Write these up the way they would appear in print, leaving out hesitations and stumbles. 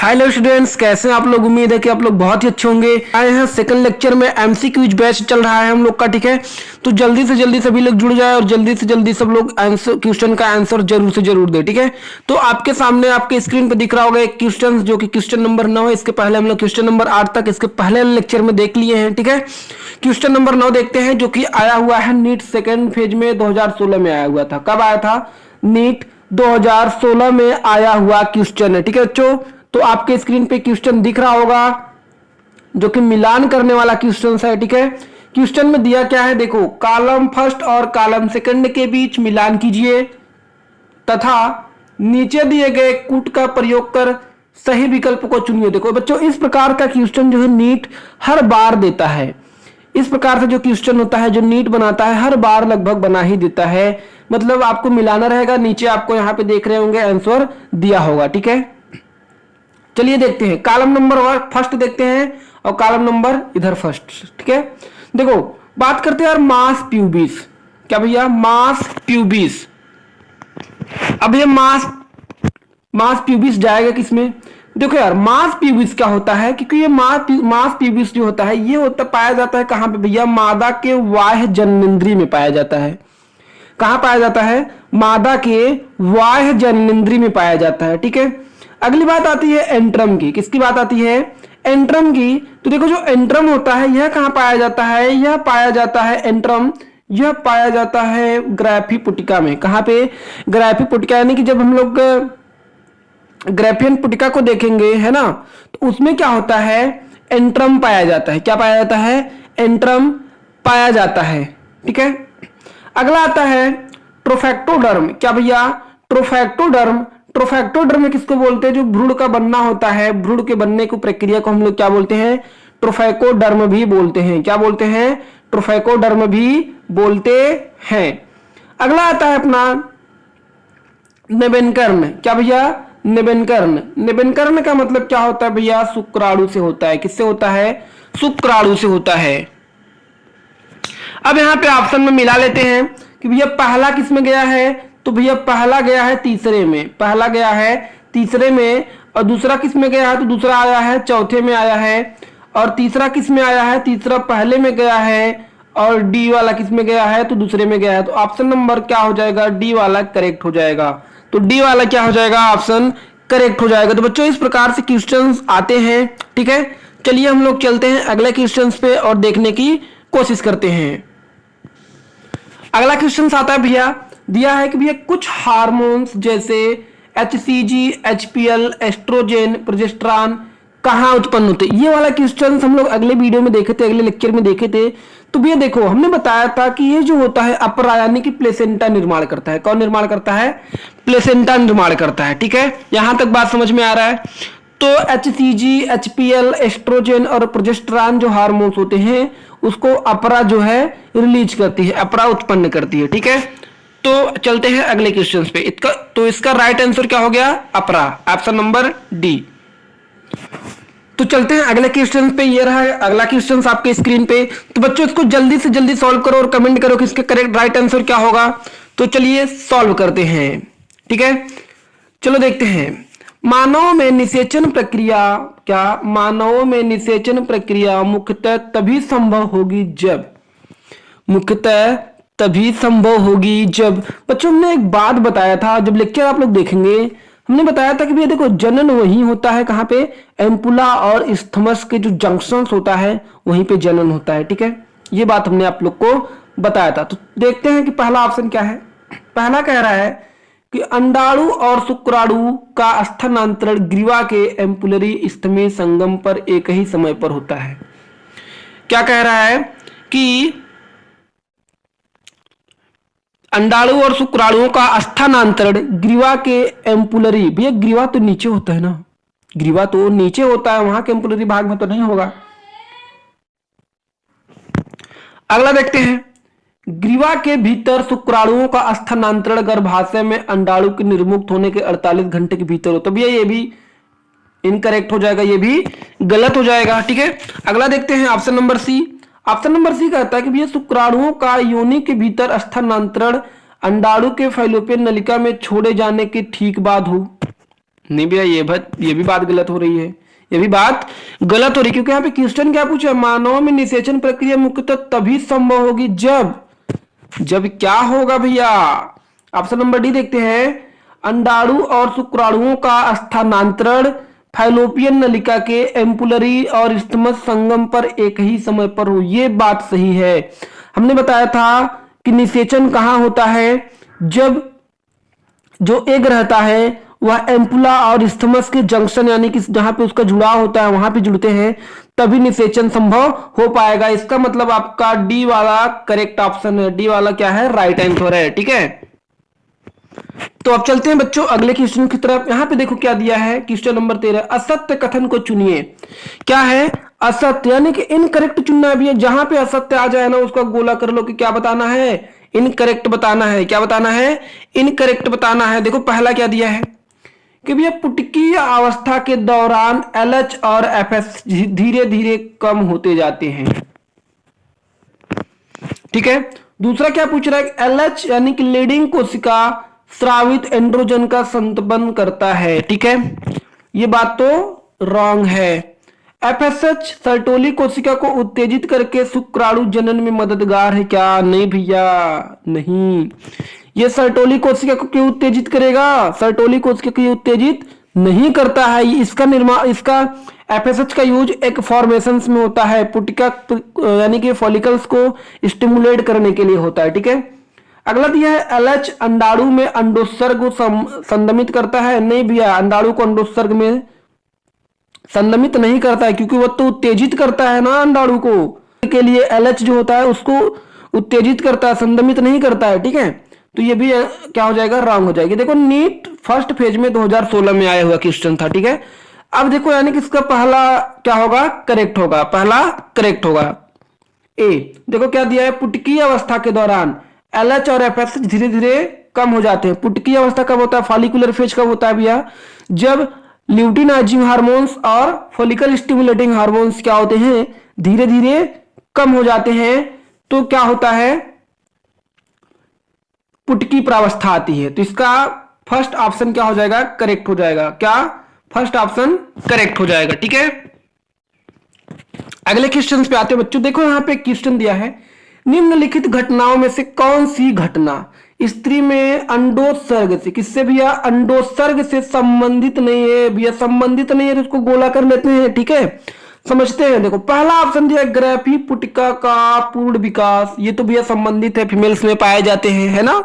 Hello students, कैसे हैं आप लोग। उम्मीद है कि आप लोग बहुत ही अच्छे होंगे। आए हैं सेकंड लेक्चर में। एमसीक्यूज बैच चल रहा है हम लोग का, ठीक है। तो जल्दी से जल्दी सभी लोग जुड़ जाए और जल्दी से जल्दी सब लोग आंसर क्वेश्चन का आंसर जरूर से जरूर दे, ठीक है। तो आपके सामने आपके स्क्रीन पर दिख रहा होगा एक क्वेश्चन, जो कि क्वेश्चन नंबर 9 है। इसके पहले हम लोग क्वेश्चन नंबर 8 तक इसके पहले लेक्चर में देख लिए हैं, ठीक है। क्वेश्चन नंबर 9 देखते हैं, जो कि आया हुआ है नीट सेकेंड फेज में 2016 में आया हुआ था। कब आया था? नीट 2016 में आया हुआ क्वेश्चन है, ठीक है बच्चों। तो आपके स्क्रीन पे क्वेश्चन दिख रहा होगा, जो कि मिलान करने वाला क्वेश्चन है, ठीक है। क्वेश्चन में दिया क्या है, देखो। कॉलम फर्स्ट और कॉलम सेकंड के बीच मिलान कीजिए तथा नीचे दिए गए कूट का प्रयोग कर सही विकल्प को चुनिए। देखो बच्चों, इस प्रकार का क्वेश्चन जो है नीट हर बार देता है। इस प्रकार से जो क्वेश्चन होता है, जो नीट बनाता है, हर बार लगभग बना ही देता है। मतलब आपको मिलाना रहेगा, नीचे आपको यहाँ पे देख रहे होंगे आंसर दिया होगा, ठीक है। चलिए देखते हैं कॉलम नंबर फर्स्ट देखते हैं और कॉलम नंबर इधर फर्स्ट, ठीक है। देखो बात करते हैं यार मास प्यूबिस। क्या भैया? मास प्यूबिस। अब ये मास प्यूबिस जाएगा किसमें? देखो यार, मास प्यूबिस क्या होता है, क्योंकि ये मास प्यूबिस जो होता है, ये होता पाया जाता है कहां पे भैया? मादा के बाह्य जननेंद्रिय में पाया जाता है। कहां पाया जाता है? मादा के बाह्य जननेंद्रिय में पाया जाता है, ठीक है। अगली बात आती है एंट्रम की। किसकी बात आती है? एंट्रम की। तो देखो जो एंट्रम होता है, यह कहां पाया जाता है? यह पाया जाता है एंट्रम, यह पाया जाता है ग्राफी पुटिका में। कहां पे? ग्राफी पुटिका, यानी कि जब हम लोग ग्राफियन पुटिका को देखेंगे, है ना, तो उसमें क्या होता है? एंट्रम पाया जाता है। क्या पाया जाता है? एंट्रम पाया जाता है, ठीक है। अगला आता है ट्रोफैक्टोडर्म। क्या भैया? ट्रोफैक्टोडर्म। ट्रोफैक्टोडर्म किसको बोलते हैं? जो भ्रूण का बनना होता है, भ्रूण के बनने की प्रक्रिया को हम लोग क्या बोलते हैं? ट्रोफैकोडर्म भी बोलते हैं। क्या बोलते हैं? ट्रोफैकोडर्म भी बोलते हैं। अगला आता है अपना निबेनकर्ण। क्या भैया? निबेनकर्ण। निबेनकर्ण का मतलब क्या होता है भैया? शुक्राणु से होता है। किससे होता है? शुक्राणु से होता है। अब यहां पे ऑप्शन में मिला लेते हैं कि भैया पहला किस में गया है? तो भैया पहला गया है तीसरे में, पहला गया है तीसरे में। और दूसरा किस में गया है? तो दूसरा आया है चौथे में आया है। और तीसरा किस में आया है? तीसरा पहले में गया है। और डी वाला किस में गया है? तो दूसरे में गया है। तो ऑप्शन नंबर क्या हो जाएगा? डी वाला करेक्ट हो जाएगा। तो डी वाला क्या हो जाएगा? ऑप्शन करेक्ट हो जाएगा। तो बच्चों इस प्रकार से क्वेश्चंस आते हैं, ठीक है। चलिए हम लोग चलते हैं अगले क्वेश्चंस पे और देखने की कोशिश करते हैं। अगला क्वेश्चन आता है भैया, दिया है कि भैया कुछ हार्मोन्स जैसे HCG, HPL, एस्ट्रोजेन, प्रोजेस्टेरॉन कहाँ उत्पन्न होते हैं। ये वाला क्वेश्चन हम लोग अगले वीडियो में देखे थे, अगले लेक्चर में देखे थे। तो भैया देखो, हमने बताया था कि ये जो होता है अपरा, यानी कि प्लेसेंटा निर्माण करता है। कौन निर्माण करता है? प्लेसेंटा निर्माण करता है, ठीक है। यहां तक बात समझ में आ रहा है। तो HCG, HPL, एस्ट्रोजेन और प्रोजेस्टेरॉन जो हार्मोन्स होते हैं, उसको अपरा जो है रिलीज करती है, अपरा उत्पन्न करती है, ठीक है। तो चलते हैं अगले क्वेश्चन पे। इसका राइट आंसर क्या हो गया? अपरा, ऑप्शन नंबर डी। तो चलते हैं अगले क्वेश्चन पे। ये रहा अगला क्वेश्चन आपके स्क्रीन पे। तो बच्चों इसको जल्दी से जल्दी सॉल्व करो और कमेंट करो कि इसका करेक्ट राइट आंसर क्या होगा। तो चलिए सॉल्व करते हैं, ठीक है। चलो देखते हैं। मानव में निषेचन प्रक्रिया, क्या मानव में निषेचन प्रक्रिया मुख्यतः तभी संभव होगी जब, मुख्यतः तभी संभव होगी जब, बच्चों हमने एक बात बताया था, जब लेक्चर आप लोग देखेंगे, हमने बताया था कि भैया देखो जनन वहीं होता है, कहां पे? एम्पुला और इस्थमस के जो जंक्शंस होता है, वहीं पे जनन होता है, ठीक है। ये बात हमने आप लोग को बताया था। तो देखते हैं कि पहला ऑप्शन क्या है। पहला कह रहा है कि अंडाणु और शुक्राणु का स्थानांतरण ग्रीवा के एम्पुलरी स्थमी संगम पर एक ही समय पर होता है। क्या कह रहा है कि अंडाणु और शुक्राणुओं का स्थानांतरण ग्रीवा के एम्पुलरी, भैया ग्रीवा तो नीचे होता है ना, ग्रीवा तो नीचे होता है, वहां के एम्पुलरी भाग में तो नहीं होगा। अगला देखते हैं। ग्रीवा के भीतर शुक्राणुओं का स्थानांतरण गर्भाशय में अंडाणु के निर्मुक्त होने के 48 घंटे के भीतर हो। तो भैया ये भी इनकरेक्ट हो जाएगा, ये भी गलत हो जाएगा, ठीक है। अगला देखते हैं option number C. Option number C कहता है कि भैया शुक्राणुओं का योनि के भीतर स्थानांतरण अंडाणु के फैलोपियन नलिका में छोड़े जाने के ठीक बाद हो। नहीं भैया, ये भी बात गलत हो रही है, ये भी बात गलत हो रही है, क्योंकि यहाँ पे क्वेश्चन क्या पूछा है, मानव में निषेचन प्रक्रिया मुख्यतः तभी संभव होगी जब क्या होगा भैया। ऑप्शन नंबर डी देखते हैं, अंडाणु और शुक्राणुओं का स्थानांतरण फैलोपियन नलिका के एम्पुलरी और इस्थमस संगम पर एक ही समय पर हो। ये बात सही है। हमने बताया था कि निषेचन कहाँ होता है, जब जो एग रहता है वह एम्पुला और इस्थमस के जंक्शन यानी कि जहां पे उसका जुड़ाव होता है वहां पे जुड़ते हैं, तभी निषेचन संभव हो पाएगा। इसका मतलब आपका डी वाला करेक्ट ऑप्शन है। डी वाला क्या है, राइट आंसर है। ठीक है, तो अब चलते हैं बच्चों अगले क्वेश्चन की तरफ। यहां पे देखो क्या दिया है, क्वेश्चन नंबर 13, असत्य कथन को चुनिए। क्या है, असत्य यानी कि इनकरेक्ट चुनना भी है। जहां पे असत्य आ जाए ना उसका गोला कर लो कि क्या बताना है, इनकरेक्ट बताना है। क्या बताना है, इनकरेक्ट बताना है। देखो पहला क्या दिया है कि भैया पुटकी अवस्था के दौरान LH और FS धीरे धीरे कम होते जाते हैं। ठीक है, दूसरा क्या पूछ रहा है, LH यानी कि लीडिंग कोशिका स्रावित एंड्रोजन का संतबन करता है। ठीक है, ये बात तो रॉन्ग है। FSH सर्टोली कोशिका को उत्तेजित करके शुक्राणु जनन में मददगार है क्या, नहीं भैया नहीं। ये सर्टोली कोशिका को क्यों उत्तेजित करेगा, सर्टोली कोशिका को उत्तेजित नहीं करता है। इसका निर्माण, इसका FSH का यूज एक फॉर्मेशंस में होता है, पुटिका यानी कि फॉलिकल्स को स्टिमुलेट करने के लिए होता है। ठीक है, अगला दिया है LH अंडाणु में अंडोत्सर्ग को संदमित करता है। नहीं भैया, अंडाणु को अंडोत्सर्ग में संदमित नहीं करता है, क्योंकि वह तो उत्तेजित करता है ना अंडाणु को, के लिए LH जो होता है उसको उत्तेजित करता है, संदमित नहीं करता है। ठीक है, तो ये भी क्या हो जाएगा, रॉन्ग हो जाएगी। देखो नीट फर्स्ट फेज में 2016 में आया हुआ क्वेश्चन था। ठीक है, अब देखो यानी कि इसका पहला क्या होगा, करेक्ट होगा, पहला करेक्ट होगा ए। देखो क्या दिया है, पुटकी अवस्था के दौरान LH और FS धीरे धीरे कम हो जाते हैं। पुटकी अवस्था कब होता है, फॉलिकुलर फेज कब होता है भैया, जब ल्यूटिनाइजिंग हार्मोन्स और फॉलिकल स्टिमुलेटिंग हार्मोन्स क्या होते हैं, धीरे धीरे कम हो जाते हैं, तो क्या होता है, पुटकी प्रावस्था आती है। तो इसका फर्स्ट ऑप्शन क्या हो जाएगा, करेक्ट हो जाएगा। क्या, फर्स्ट ऑप्शन करेक्ट हो जाएगा। ठीक है, अगले क्वेश्चन पे आते हैं बच्चों। देखो यहां पे क्वेश्चन दिया है, निम्नलिखित घटनाओं में से कौन सी घटना स्त्री में अंडोत्सर्ग से, किससे भैया, अंडोत्सर्ग से संबंधित नहीं है। भैया संबंधित नहीं है तो उसको गोला कर लेते हैं। ठीक है, समझते हैं। देखो पहला ऑप्शन दिया ग्रैफी पुटिका का पूर्ण विकास, ये तो भैया संबंधित है, फीमेल्स में पाए जाते हैं, है ना,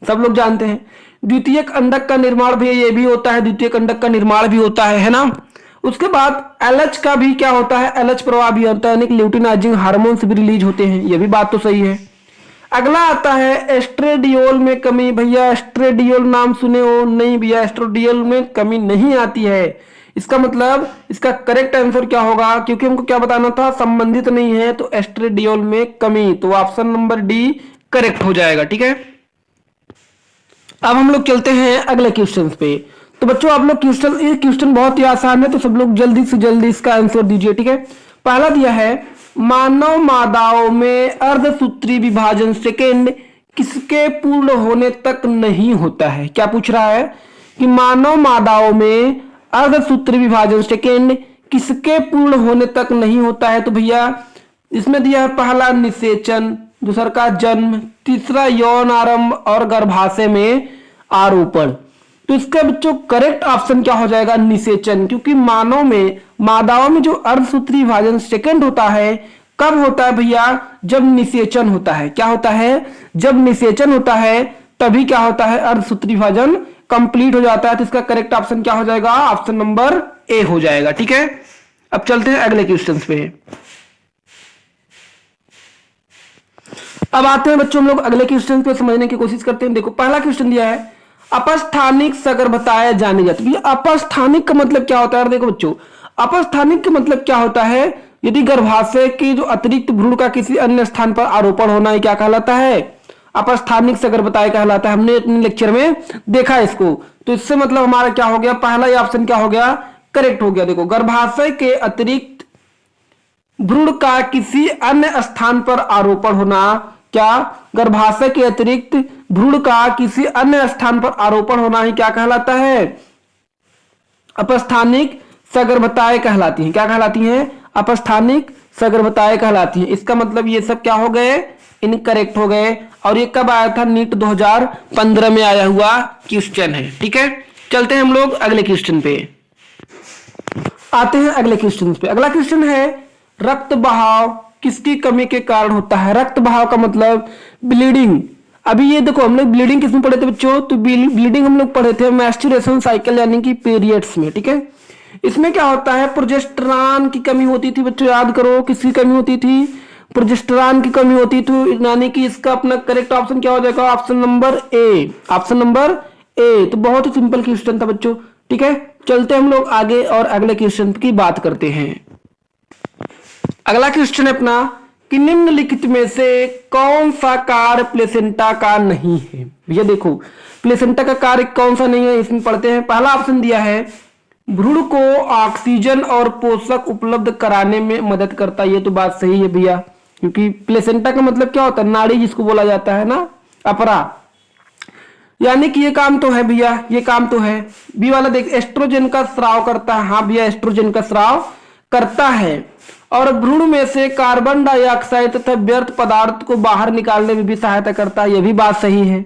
सब लोग जानते हैं। द्वितीयक अंडक का निर्माण भैया ये भी होता है, द्वितीयक अंडक का निर्माण भी होता है ना। उसके बाद LH का भी क्या होता है, LH प्रवाह भी होता है, यानी कि ल्यूटिनाइजिंग हार्मोन्स भी रिलीज होते हैं, ये भी बात तो सही है। अगला आता है एस्ट्रेडियोल में कमी। भैया एस्ट्रेडियोल नाम सुने हो, नहीं भैया एस्ट्रेडियोल में कमी नहीं आती है। इसका मतलब इसका करेक्ट आंसर क्या होगा, क्योंकि हमको क्या बताना था, संबंधित नहीं है, तो एस्ट्रेडियोल में कमी, तो ऑप्शन नंबर डी करेक्ट हो जाएगा। ठीक है, अब हम लोग चलते हैं अगले क्वेश्चन पे। तो बच्चों आप लोग ये क्वेश्चन बहुत ही आसान है, तो सब लोग जल्दी से जल्दी इसका आंसर दीजिए। ठीक है, पहला दिया है, मानव मादाओं में अर्धसूत्री विभाजन सेकेंड किसके पूर्ण होने तक नहीं होता है। क्या पूछ रहा है कि मानव मादाओं में अर्धसूत्री विभाजन सेकेंड किसके पूर्ण होने तक नहीं होता है। तो भैया इसमें दिया है, पहला निषेचन, दूसरा का जन्म, तीसरा यौन आरंभ और गर्भाशय में आरोपण। तो इसका बच्चों करेक्ट ऑप्शन क्या हो जाएगा, निषेचन, क्योंकि मानव में, मादाओं में जो अर्धसूत्री विभाजन सेकंड होता है, कब होता है भैया, जब निषेचन होता है। क्या होता है, जब निषेचन होता है तभी क्या होता है, अर्धसूत्री विभाजन कंप्लीट हो जाता है। तो इसका करेक्ट ऑप्शन क्या हो जाएगा, ऑप्शन नंबर ए हो जाएगा। ठीक है, अब चलते हैं अगले क्वेश्चन पे। अब आते हैं बच्चों हम लोग अगले क्वेश्चन पे समझने की कोशिश करते हैं। देखो पहला क्वेश्चन दिया है, अपस्थानिक सगर्भताएं जानी जाती है। अपस्थानिक का मतलब क्या होता है, देखो बच्चों अपस्थानिक का मतलब क्या होता है, यदि गर्भाशय की जो अतिरिक्त भ्रूण का किसी अन्य स्थान पर आरोपण होना है, क्या कहलाता है, अपस्थानिक सगर्भताएं कहलाता है। हमने अपने लेक्चर में देखा इसको। तो इससे मतलब हमारा क्या हो गया, पहला ही ऑप्शन क्या हो गया, करेक्ट हो गया। देखो गर्भाशय के अतिरिक्त भ्रूण का किसी अन्य स्थान पर आरोपण होना, क्या, गर्भाशय के अतिरिक्त भ्रूण का किसी अन्य स्थान पर आरोपण होना ही क्या कहलाता है, अपस्थानिक सगर्भताएं कहलाती हैं। क्या कहलाती हैं? अपस्थानिक सगर्भताएं कहलाती हैं। इसका मतलब ये सब क्या हो गए? इनकरेक्ट हो गए। और ये कब आया था? नीट 2015 में आया हुआ क्वेश्चन है। ठीक है, चलते हैं हम लोग अगले क्वेश्चन पे। आते हैं अगले क्वेश्चन पे। अगला क्वेश्चन है रक्त बहाव किसकी कमी के कारण होता है? रक्त बहाव का मतलब ब्लीडिंग। अभी ये देखो, हम लोग ब्लीडिंग किसमें पढ़े थे बच्चों? तो ब्लीडिंग हम लोग पढ़े थे मेंस्ट्रुएशन साइकिल यानी कि पीरियड्स में। ठीक है, इसमें क्या होता है? प्रोजेस्टेरॉन की कमी होती थी बच्चों, याद करो किसकी कमी होती थी? प्रोजेस्टेरॉन की कमी होती थी, यानी कि इसका अपना करेक्ट ऑप्शन क्या हो जाएगा? Option number A. Option number A. तो बहुत ही सिंपल क्वेश्चन था बच्चों। ठीक है, चलते हम लोग आगे और अगले क्वेश्चन की बात करते हैं। अगला क्वेश्चन है अपना कि निम्नलिखित में से कौन सा कार्य प्लेसेंटा का नहीं है? भैया देखो, प्लेसेंटा का कार्य कौन सा नहीं है, इसमें पढ़ते हैं। पहला ऑप्शन दिया है भ्रूण को ऑक्सीजन और पोषक उपलब्ध कराने में मदद करता है। ये तो बात सही है भैया, क्योंकि प्लेसेंटा का मतलब क्या होता है? नाड़ी जिसको बोला जाता है ना, अपरा, यानी कि ये काम तो है भैया, ये काम तो है। बी वाला देख, एस्ट्रोजन का स्राव करता है। हाँ भैया, एस्ट्रोजन का स्राव करता है। और भ्रूण में से कार्बन डाइऑक्साइड तथा व्यर्थ पदार्थ को बाहर निकालने में भी सहायता करता है। यह भी बात सही है।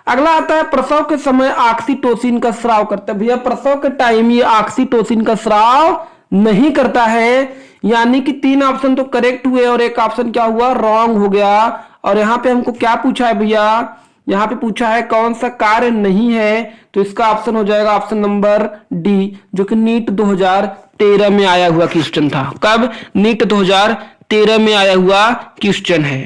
अगला आता है प्रसव के समय ऑक्सीटोसिन का स्राव करता है। भैया प्रसव के टाइम ये ऑक्सीटोसिन का स्राव नहीं करता है, यानी कि 3 ऑप्शन तो करेक्ट हुए और एक ऑप्शन क्या हुआ? रॉन्ग हो गया। और यहाँ पे हमको क्या पूछा है भैया? यहाँ पे पूछा है कौन सा कार्य नहीं है, तो इसका ऑप्शन हो जाएगा ऑप्शन नंबर डी, जो कि नीट 2013 में आया हुआ क्वेश्चन था। कब? नीट 2013 में आया हुआ क्वेश्चन है।